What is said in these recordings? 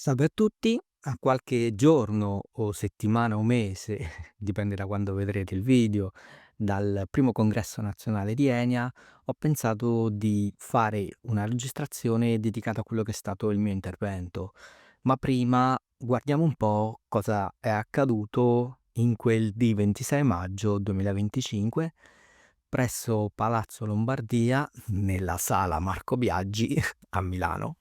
Salve a tutti, a qualche giorno o settimana o mese, dipende da quando vedrete il video, dal primo congresso nazionale di Enia, ho pensato di fare una registrazione dedicata a quello che è stato il mio intervento. Ma prima guardiamo un po' cosa è accaduto in quel di 26 maggio 2025 presso Palazzo Lombardia, nella sala Marco Biaggi a Milano.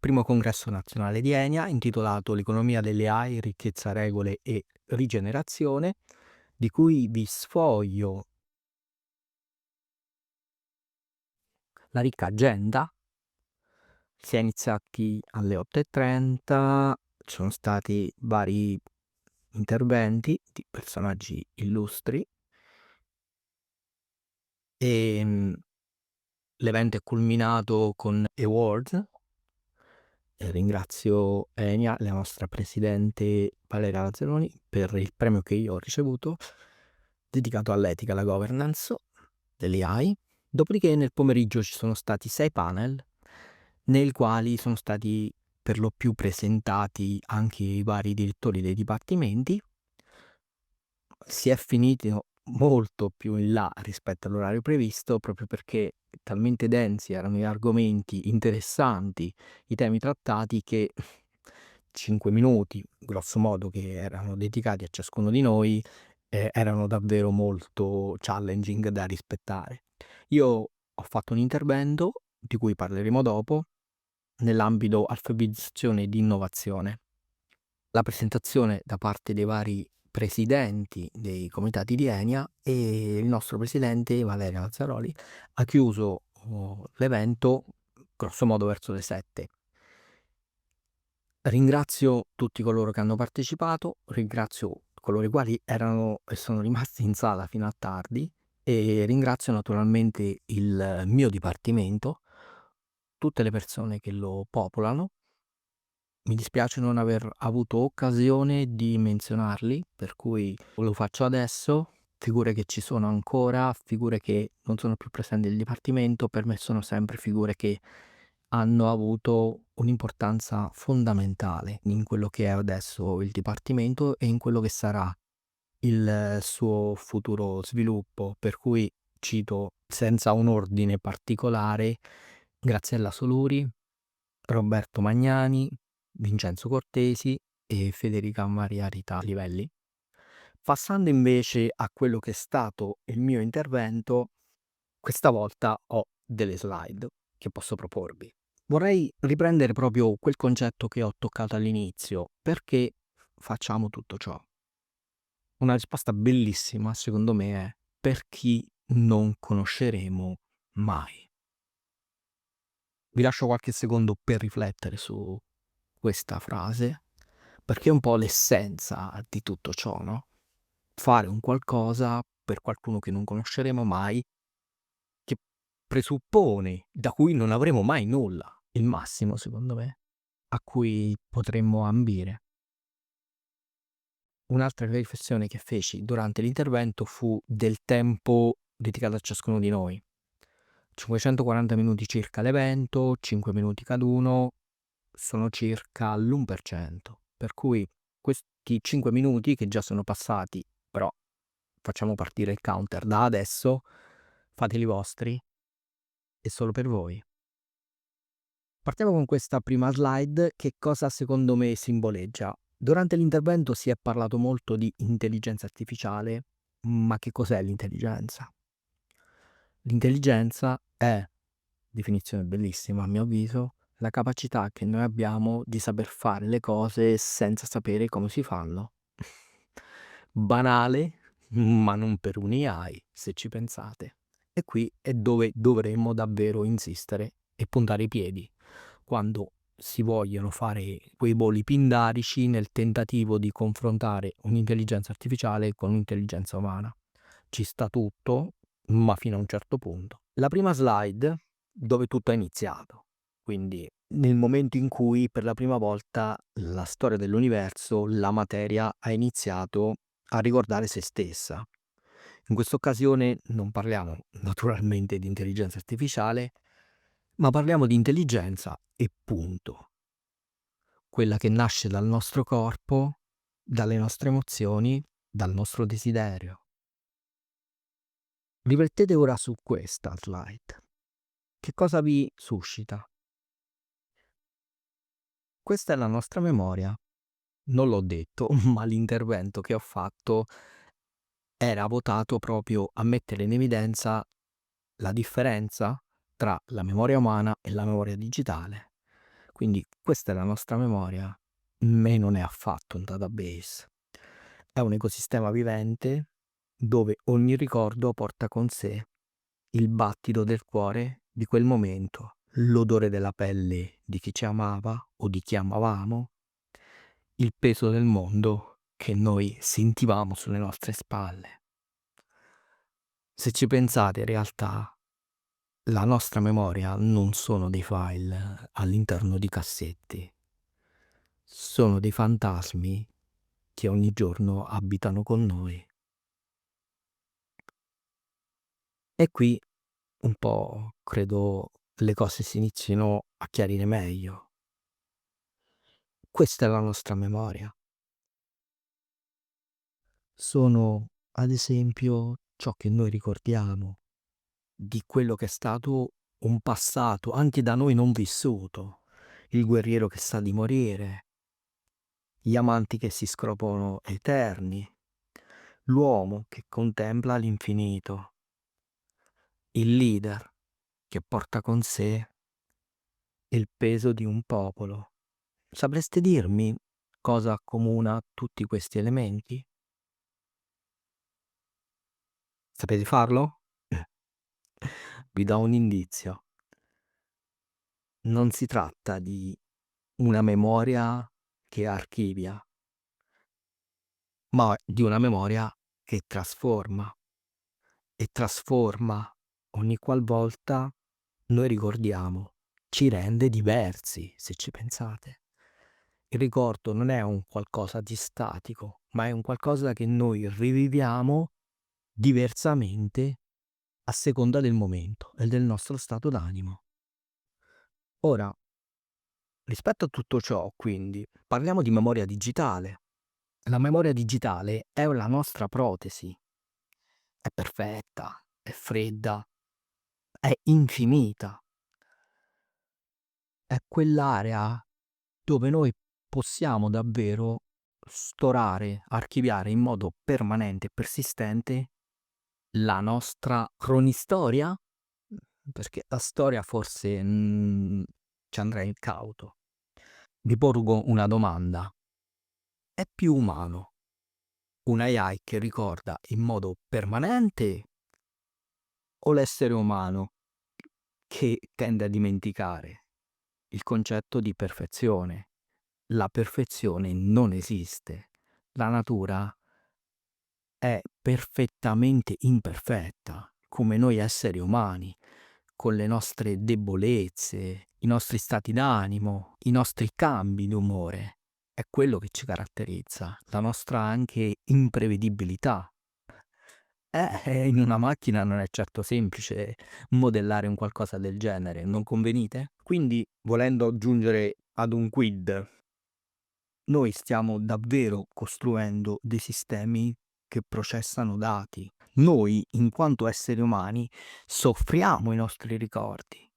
Primo congresso nazionale di Enia, intitolato L'economia delle AI, ricchezza, regole e rigenerazione, di cui vi sfoglio la ricca agenda. Si è iniziati alle 8:30, ci sono stati vari interventi di personaggi illustri e l'evento è culminato con awards. Ringrazio Enia, la nostra presidente Valeria Lazzaroni, per il premio che io ho ricevuto, dedicato all'etica e alla governance delle AI. Dopodiché nel pomeriggio ci sono stati 6 panel, nei quali sono stati per lo più presentati anche i vari direttori dei dipartimenti. Si è finito molto più in là rispetto all'orario previsto, proprio perché talmente densi erano gli argomenti interessanti, i temi trattati, che 5 minuti, grosso modo, che erano dedicati a ciascuno di noi, erano davvero molto challenging da rispettare. Io ho fatto un intervento, di cui parleremo dopo, nell'ambito alfabetizzazione ed innovazione. La presentazione da parte dei vari presidenti dei comitati di Enia e il nostro presidente Valeria Lazzaroli ha chiuso l'evento grosso modo verso le 7. Ringrazio tutti coloro che hanno partecipato, ringrazio coloro i quali erano e sono rimasti in sala fino a tardi e ringrazio naturalmente il mio dipartimento, tutte le persone che lo popolano. Mi dispiace non aver avuto occasione di menzionarli, per cui lo faccio adesso. Figure che ci sono ancora, figure che non sono più presenti nel dipartimento, per me sono sempre figure che hanno avuto un'importanza fondamentale in quello che è adesso il dipartimento e in quello che sarà il suo futuro sviluppo. Per cui cito senza un ordine particolare Graziella Soluri, Roberto Magnani, Vincenzo Cortesi e Federica Maria Rita Livelli. Passando invece a quello che è stato il mio intervento, questa volta ho delle slide che posso proporvi. Vorrei riprendere proprio quel concetto che ho toccato all'inizio: perché facciamo tutto ciò? Una risposta bellissima, secondo me, è: per chi non conosceremo mai. Vi lascio qualche secondo per riflettere su questa frase, perché è un po' l'essenza di tutto ciò, no? Fare un qualcosa per qualcuno che non conosceremo mai, che presuppone, da cui non avremo mai nulla, il massimo secondo me, a cui potremmo ambire. Un'altra riflessione che feci durante l'intervento fu del tempo dedicato a ciascuno di noi. 540 minuti circa l'evento, 5 minuti caduno, sono circa l'1%, per cui questi 5 minuti che già sono passati, però facciamo partire il counter da adesso, fateli vostri e solo per voi. Partiamo con questa prima slide che cosa secondo me simboleggia. Durante l'intervento si è parlato molto di intelligenza artificiale, ma che cos'è l'intelligenza? L'intelligenza è, definizione bellissima a mio avviso, la capacità che noi abbiamo di saper fare le cose senza sapere come si fanno. Banale, ma non per un AI, se ci pensate. E qui è dove dovremmo davvero insistere e puntare i piedi, quando si vogliono fare quei voli pindarici nel tentativo di confrontare un'intelligenza artificiale con un'intelligenza umana. Ci sta tutto, ma fino a un certo punto. La prima slide, dove tutto è iniziato, quindi nel momento in cui per la prima volta la storia dell'universo, la materia, ha iniziato a ricordare se stessa. In questa occasione non parliamo naturalmente di intelligenza artificiale, ma parliamo di intelligenza e punto. quella che nasce dal nostro corpo, dalle nostre emozioni, dal nostro desiderio. Riflettete ora su questa slide. Che cosa vi suscita? Questa è la nostra memoria. Non l'ho detto, ma l'intervento che ho fatto era votato proprio a mettere in evidenza la differenza tra la memoria umana e la memoria digitale. Quindi questa è la nostra memoria, ma non è affatto un database. È un ecosistema vivente dove ogni ricordo porta con sé il battito del cuore di quel momento, l'odore della pelle di chi ci amava o di chi amavamo, il peso del mondo che noi sentivamo sulle nostre spalle. Se ci pensate, in realtà la nostra memoria non sono dei file all'interno di cassetti, sono dei fantasmi che ogni giorno abitano con noi. E qui un po' credo le cose si inizino a chiarire meglio. Questa è la nostra memoria. Sono, ad esempio, ciò che noi ricordiamo di quello che è stato un passato anche da noi non vissuto, il guerriero che sa di morire, gli amanti che si scropono eterni, l'uomo che contempla l'infinito, il leader che porta con sé il peso di un popolo. Sapreste dirmi cosa accomuna tutti questi elementi? Sapete farlo? Vi do un indizio. Non si tratta di una memoria che archivia, ma di una memoria che trasforma ogni qualvolta noi ricordiamo, ci rende diversi, se ci pensate. Il ricordo non è un qualcosa di statico, ma è un qualcosa che noi riviviamo diversamente a seconda del momento e del nostro stato d'animo. Ora, rispetto a tutto ciò, quindi, parliamo di memoria digitale. La memoria digitale è la nostra protesi, è perfetta, è fredda, è infinita, è quell'area dove noi possiamo davvero storare, archiviare in modo permanente e persistente la nostra cronistoria, perché la storia forse ci andrei cauto. Vi porgo una domanda: è più umano un AI che ricorda in modo permanente o l'essere umano che tende a dimenticare? Il concetto di perfezione. La perfezione non esiste. La natura è perfettamente imperfetta, come noi esseri umani, con le nostre debolezze, i nostri stati d'animo, i nostri cambi d'umore. È quello che ci caratterizza, la nostra anche imprevedibilità. In una macchina non è certo semplice modellare un qualcosa del genere, non convenite? Quindi, volendo aggiungere ad un quid, noi stiamo davvero costruendo dei sistemi che processano dati. Noi, in quanto esseri umani, soffriamo i nostri ricordi,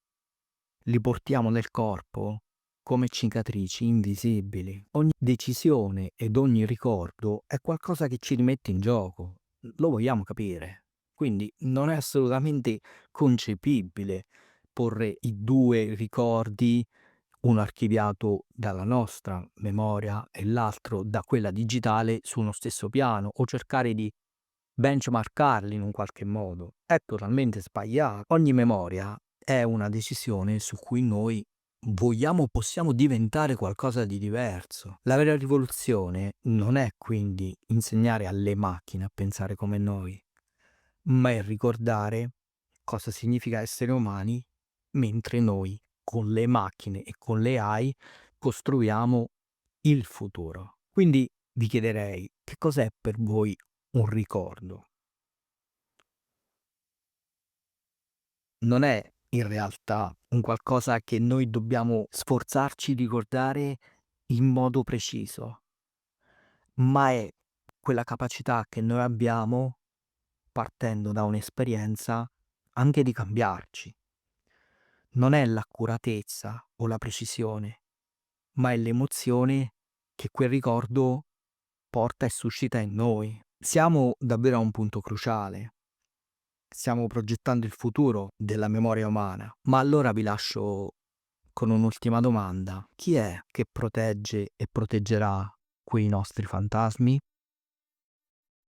li portiamo nel corpo come cicatrici invisibili. Ogni decisione ed ogni ricordo è qualcosa che ci rimette in gioco. Lo vogliamo capire. Quindi non è assolutamente concepibile porre i due ricordi, uno archiviato dalla nostra memoria e l'altro da quella digitale, su uno stesso piano, o cercare di benchmarkarli in un qualche modo. È totalmente sbagliato. Ogni memoria è una decisione su cui noi vogliamo o possiamo diventare qualcosa di diverso. La vera rivoluzione non è quindi insegnare alle macchine a pensare come noi, ma è ricordare cosa significa essere umani mentre noi con le macchine e con le AI costruiamo il futuro. Quindi vi chiederei, che cos'è per voi un ricordo? Non è in realtà un qualcosa che noi dobbiamo sforzarci di ricordare in modo preciso, ma è quella capacità che noi abbiamo, partendo da un'esperienza, anche di cambiarci. Non è l'accuratezza o la precisione, ma è l'emozione che quel ricordo porta e suscita in noi. Siamo davvero a un punto cruciale. Stiamo progettando il futuro della memoria umana. Ma allora vi lascio con un'ultima domanda. Chi è che protegge e proteggerà quei nostri fantasmi?